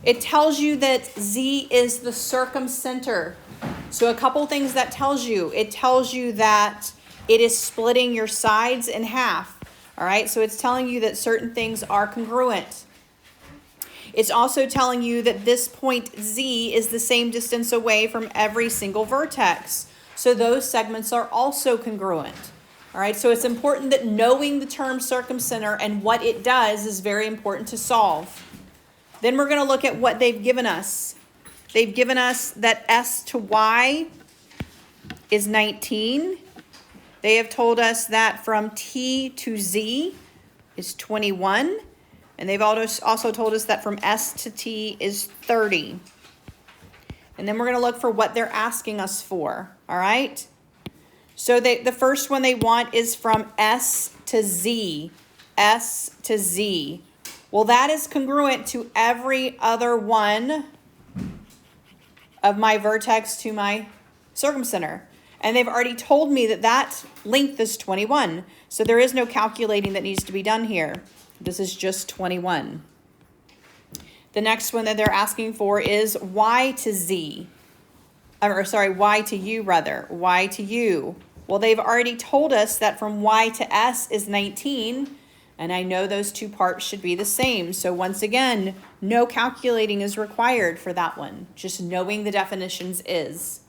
It tells you that Z is the circumcenter. So a couple things that tells you. It tells you that it is splitting your sides in half. All right, so it's telling you that certain things are congruent. It's also telling you that this point Z is the same distance away from every single vertex. So those segments are also congruent. All right, so it's important that knowing the term circumcenter and what it does is very important to solve. Then we're going to look at what they've given us. They've given us that S to Y is 19. They have told us that from T to Z is 21. And they've also told us that from S to T is 30. And then we're going to look for what they're asking us for. All right? So the first one they want is from S to Z. S to Z. Well, that is congruent to every other one of my vertex to my circumcenter. And they've already told me that that length is 21. So there is no calculating that needs to be done here. This is just 21. The next one that they're asking for is Y to Z. Or sorry, Y to U rather. Y to U. Well, they've already told us that from Y to S is 19. And I know those two parts should be the same. So once again, no calculating is required for that one. Just knowing the definitions is.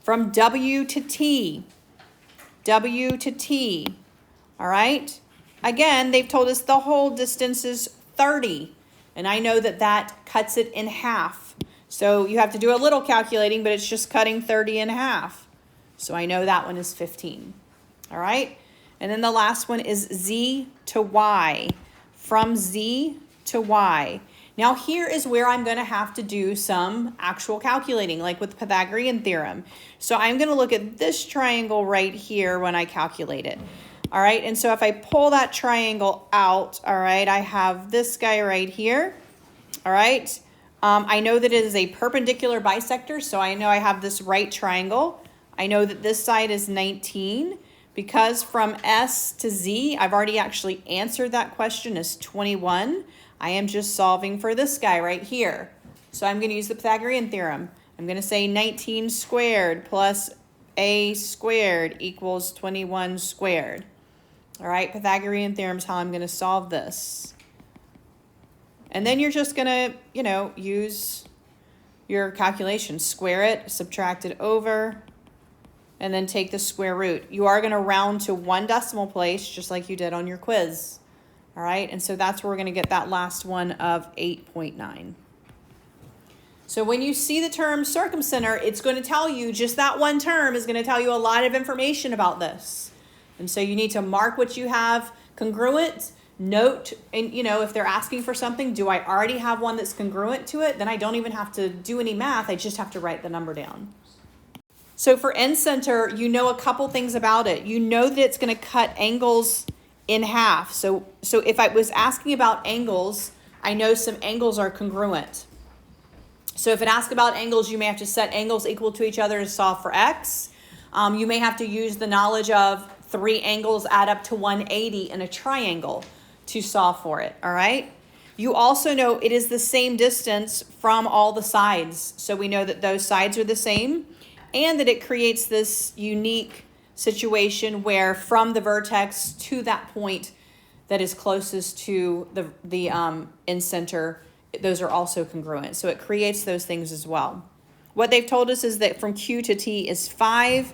From W to T. W to T. All right. Again, they've told us the whole distance is 30. And I know that that cuts it in half. So you have to do a little calculating, but it's just cutting 30 in half. So I know that one is 15. All right. And then the last one is Z to Y. From Z to Y. Now here is where I'm going to have to do some actual calculating, like with the Pythagorean Theorem. So I'm going to look at this triangle right here when I calculate it. All right, and so if I pull that triangle out, all right, I have this guy right here. All right, I know that it is a perpendicular bisector, so I know I have this right triangle. I know that this side is 19. Because from S to Z, I've already actually answered that question as 21. I am just solving for this guy right here. So I'm going to use the Pythagorean Theorem. I'm going to say 19 squared plus a squared equals 21 squared. All right, Pythagorean Theorem is how I'm going to solve this. And then you're just going to, use your calculation. Square it, subtract it over, and then take the square root. You are going to round to one decimal place, just like you did on your quiz. All right, and so that's where we're going to get that last one of 8.9. So when you see the term circumcenter, it's going to tell you, just that one term is going to tell you a lot of information about this. And so you need to mark what you have congruent, note, and if they're asking for something, do I already have one that's congruent to it? Then I don't even have to do any math. I just have to write the number down. So for N-center, you know a couple things about it. You know that it's going to cut angles in half. So if I was asking about angles, I know some angles are congruent. So if it asks about angles, you may have to set angles equal to each other to solve for X. You may have to use the knowledge of 3 angles add up to 180 in a triangle to solve for it, all right? You also know it is the same distance from all the sides. So we know that those sides are the same, and that it creates this unique situation where from the vertex to that point that is closest to the in-center, those are also congruent. So it creates those things as well. What they've told us is that from Q to T is 5,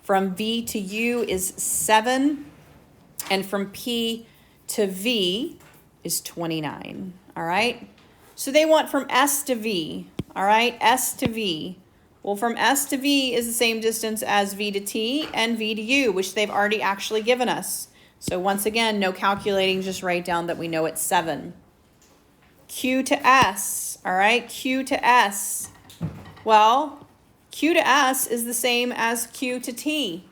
from V to U is 7, and from P to V is 29, all right? So they want from S to V, all right? S to V. Well, from S to V is the same distance as V to T and V to U, which they've already actually given us. So once again, no calculating, just write down that we know it's 7. Q to S, all right? Q to S. Well, Q to S is the same as Q to T.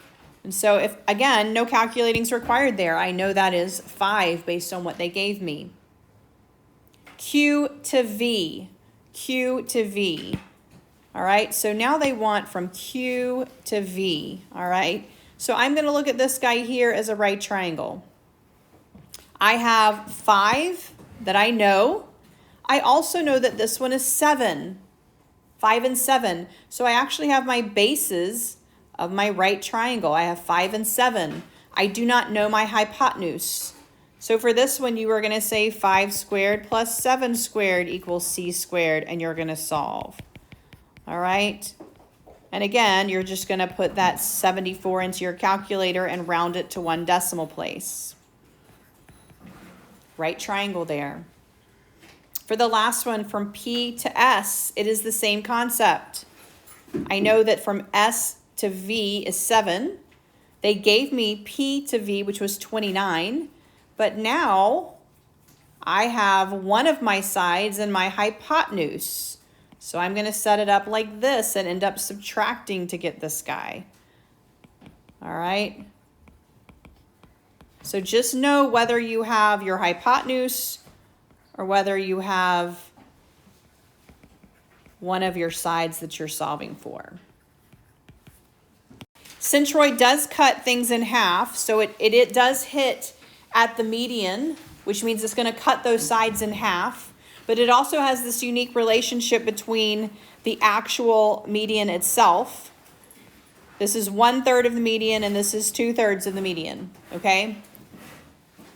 And so if, again, no calculating is required there. I know that is 5 based on what they gave me. Q to V, Q to V. All right, so now they want from Q to V, all right? So I'm going to look at this guy here as a right triangle. I have 5 that I know. I also know that this one is 7, 5 and 7. So I actually have my bases of my right triangle. I have 5 and 7. I do not know my hypotenuse. So for this one, you are going to say 5 squared plus 7 squared equals c squared, and you're going to solve. All right. And again, you're just going to put that 74 into your calculator and round it to 1 decimal place. Right triangle there. For the last one, from P to S, it is the same concept. I know that from S to V is 7. They gave me P to V, which was 29. But now I have one of my sides and my hypotenuse. So I'm going to set it up like this and end up subtracting to get this guy. All right. So just know whether you have your hypotenuse or whether you have one of your sides that you're solving for. Centroid does cut things in half, so it does hit at the median, which means it's going to cut those sides in half. But it also has this unique relationship between the actual median itself. This is 1/3 of the median, and this is 2/3 of the median, okay?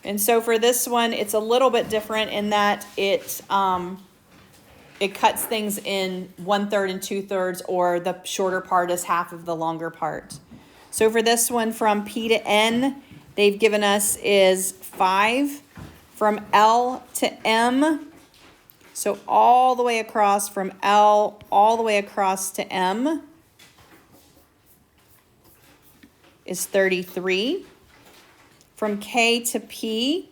And so for this one, it's a little bit different in that it cuts things in 1/3 and 2/3, or the shorter part is half of the longer part. So for this one, from P to N, they've given us is 5. From L to M, so all the way across from L all the way across to M is 33. From K to P,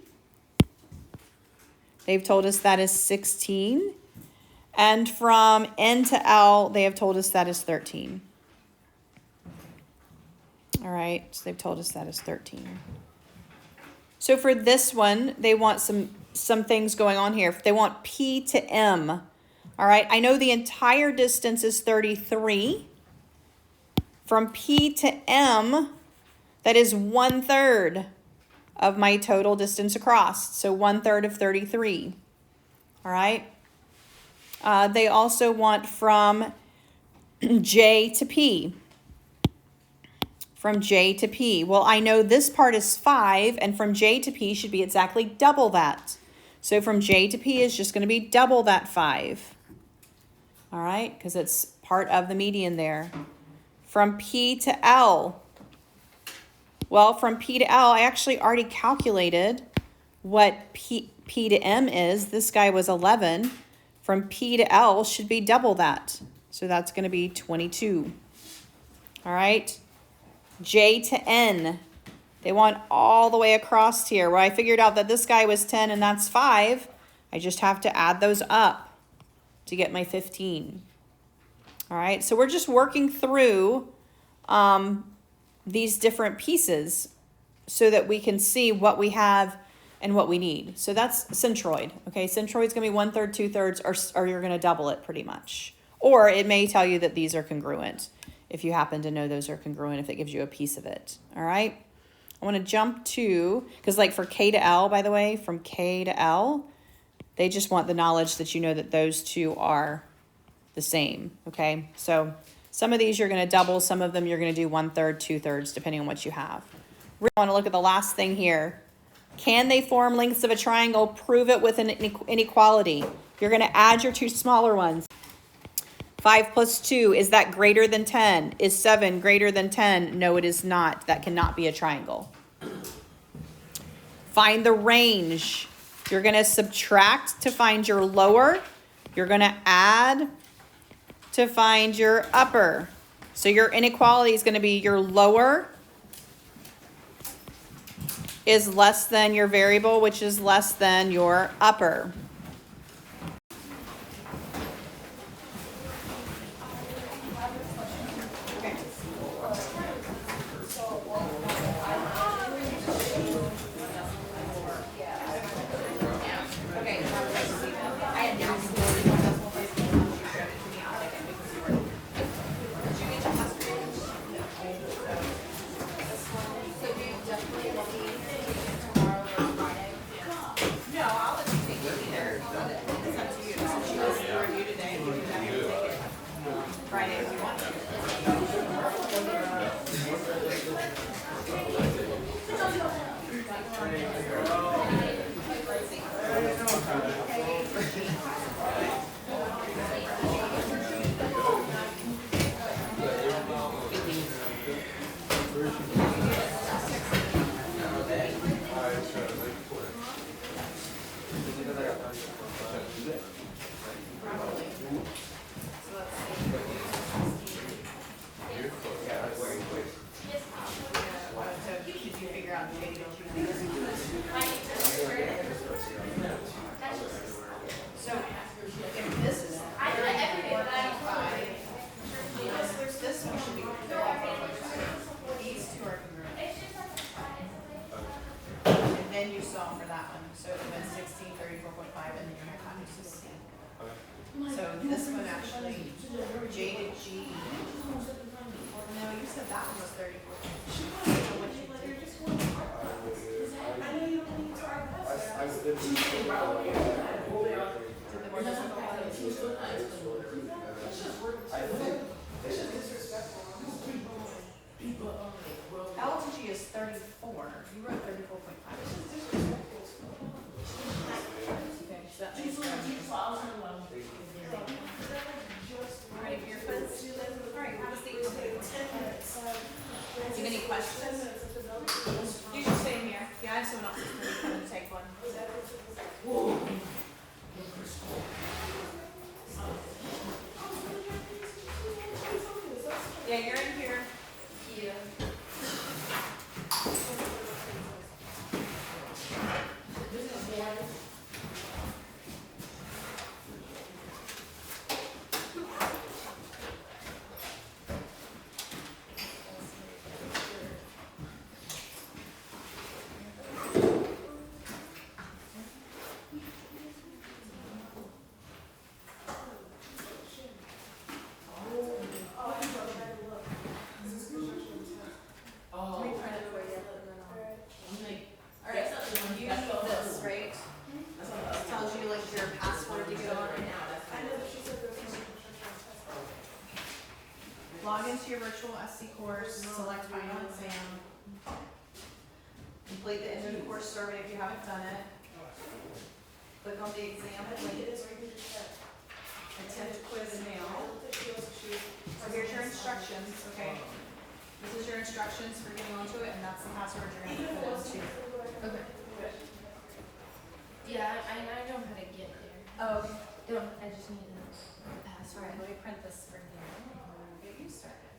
they've told us that is 16. And from N to L, they have told us that is 13. All right, so they've told us that is 13. So for this one, they want some things going on here. They want P to M. All right, I know the entire distance is 33. From P to M, that is 1/3 of my total distance across. So 1/3 of 33. All right. They also want from J to P. From J to P. Well, I know this part is 5, and from J to P should be exactly double that. So from J to P is just going to be double that 5. All right, because it's part of the median there. From P to L. Well, from P to L, I actually already calculated what P to M is. This guy was 11. From P to L should be double that. So that's going to be 22. All right. J to N. They want all the way across here. Well, I figured out that this guy was 10 and that's 5. I just have to add those up to get my 15. All right. So we're just working through these different pieces so that we can see what we have and what we need. So that's centroid. Okay, centroid's gonna be 1/3, 2/3, or you're gonna double it pretty much. Or it may tell you that these are congruent if you happen to know those are congruent, if it gives you a piece of it. All right, I wanna jump to, because like for K to L, by the way, from K to L, they just want the knowledge that you know that those two are the same, okay? So some of these you're gonna double, some of them you're gonna do 1/3, 2/3, depending on what you have. We wanna look at the last thing here. Can they form lengths of a triangle? Prove it with an inequality. You're going to add your two smaller ones. 5 plus 2, is that greater than 10? Is 7 greater than 10? No, it is not. That cannot be a triangle. Find the range. You're going to subtract to find your lower. You're going to add to find your upper. So your inequality is going to be your lower is less than your variable, which is less than your upper. No, I'll let you take it either. If this is 34.5, this one should be 34.5. These two are congruent. And then you solve for that one. So it went 16, 34.5, and then your hypotenuse is C. So this one actually, J to G. No, you said that one was 34. I know you don't need to argue. L to G is 34. You wrote 34.5. Okay, so that makes sense. Alright, your quiz. Alright, have a seat. Do you have any questions? You should stay here. Yeah, I have someone else who's going to take one. Yeah, you're in here. Yeah. Log into your virtual SC course, select final exam. Complete the end of the course survey if you haven't done it. Click on the exam link. Attempt quiz and mail. So here's your instructions, okay? This is your instructions for getting onto it, and that's the password you're going to put into. Okay. Yeah, I know how to get there. Oh, okay. I just need a password. Let me print this for you. Get you started.